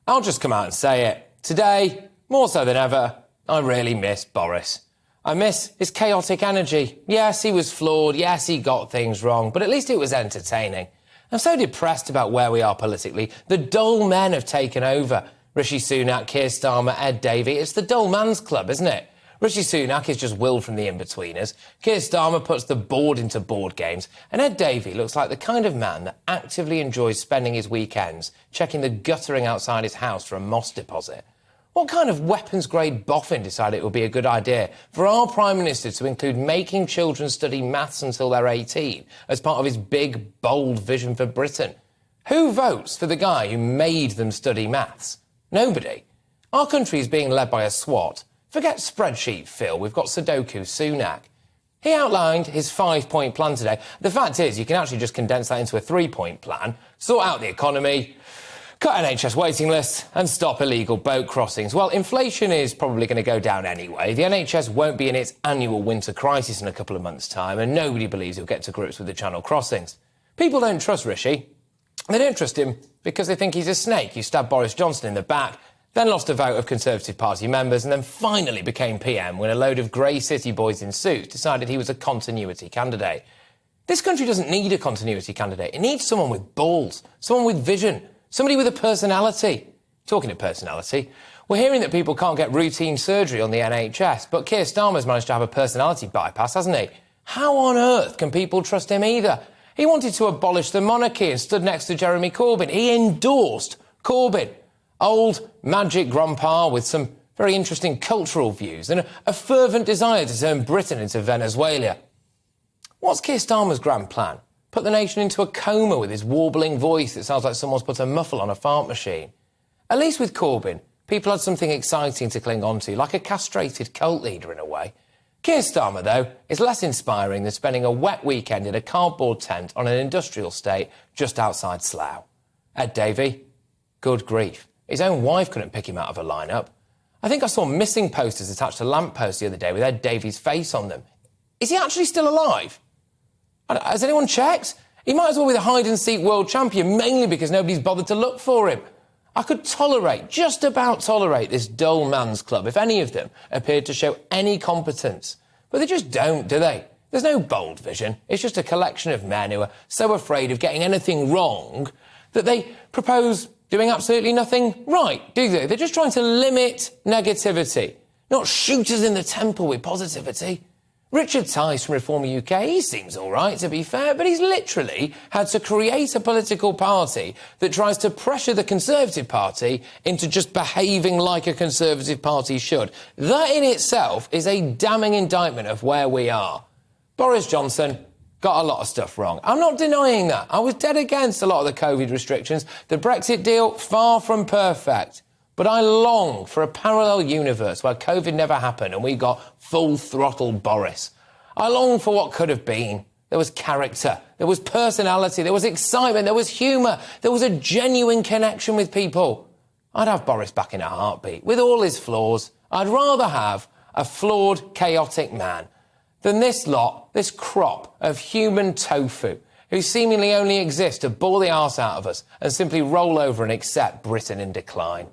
I'll just come out and say it. Today, more so than ever, I really miss Boris. I miss his chaotic energy. Yes, he was flawed. Yes, he got things wrong. But at least it was entertaining. I'm so depressed about where we are politically. The dull men have taken over. Rishi Sunak, Keir Starmer, Ed Davey. It's the dull man's club, isn't it? Rishi Sunak is just Will from the in-betweeners. Keir Starmer puts the board into board games. And Ed Davey looks like the kind of man that actively enjoys spending his weekends checking the guttering outside his house for a moss deposit. What kind of weapons-grade boffin decided it would be a good idea for our Prime Minister to include making children study maths until they're 18 as part of his big, bold vision for Britain? Who votes for the guy who made them study maths? Nobody. Our country is being led by a swot. Forget spreadsheet Phil, we've got Sudoku Sunak. He outlined his 5-point plan today. The fact is, you can actually just condense that into a 3-point plan, sort out the economy, cut NHS waiting lists and stop illegal boat crossings. Well, inflation is probably going to go down anyway. The NHS won't be in its annual winter crisis in a couple of months' time, and nobody believes he'll get to grips with the Channel crossings. People don't trust Rishi. They don't trust him because they think he's a snake who stabbed Boris Johnson in the back, then lost a vote of Conservative Party members, and then finally became PM when a load of grey city boys in suits decided he was a continuity candidate. This country doesn't need a continuity candidate. It needs someone with balls, someone with vision, somebody with a personality. Talking of personality, we're hearing that people can't get routine surgery on the NHS, but Keir Starmer's managed to have a personality bypass, hasn't he? How on earth can people trust him either? He wanted to abolish the monarchy and stood next to Jeremy Corbyn. He endorsed Corbyn. Old magic grandpa with some very interesting cultural views and a fervent desire to turn Britain into Venezuela. What's Keir Starmer's grand plan? Put the nation into a coma with his warbling voice that sounds like someone's put a muffle on a fart machine. At least with Corbyn, people had something exciting to cling on to, like a castrated cult leader in a way. Keir Starmer, though, is less inspiring than spending a wet weekend in a cardboard tent on an industrial estate just outside Slough. Ed Davey? Good grief. His own wife couldn't pick him out of a lineup. I think I saw missing posters attached to lampposts the other day with Ed Davey's face on them. Is he actually still alive? Has anyone checked? He might as well be the hide-and-seek world champion, mainly because nobody's bothered to look for him. I could just about tolerate this dull man's club if any of them appeared to show any competence. But they just don't, do they? There's no bold vision. It's just a collection of men who are so afraid of getting anything wrong that they propose doing absolutely nothing right, do they? They're just trying to limit negativity, not shoot us in the temple with positivity. Richard Tice from Reform UK, he seems all right, to be fair, but he's literally had to create a political party that tries to pressure the Conservative Party into just behaving like a Conservative Party should. That in itself is a damning indictment of where we are. Boris Johnson got a lot of stuff wrong. I'm not denying that. I was dead against a lot of the COVID restrictions. The Brexit deal, far from perfect. But I long for a parallel universe where COVID never happened and we got full-throttle Boris. I long for what could have been. There was character, there was personality, there was excitement, there was humour, there was a genuine connection with people. I'd have Boris back in a heartbeat, with all his flaws. I'd rather have a flawed, chaotic man than this lot, this crop of human tofu, who seemingly only exist to bore the arse out of us and simply roll over and accept Britain in decline.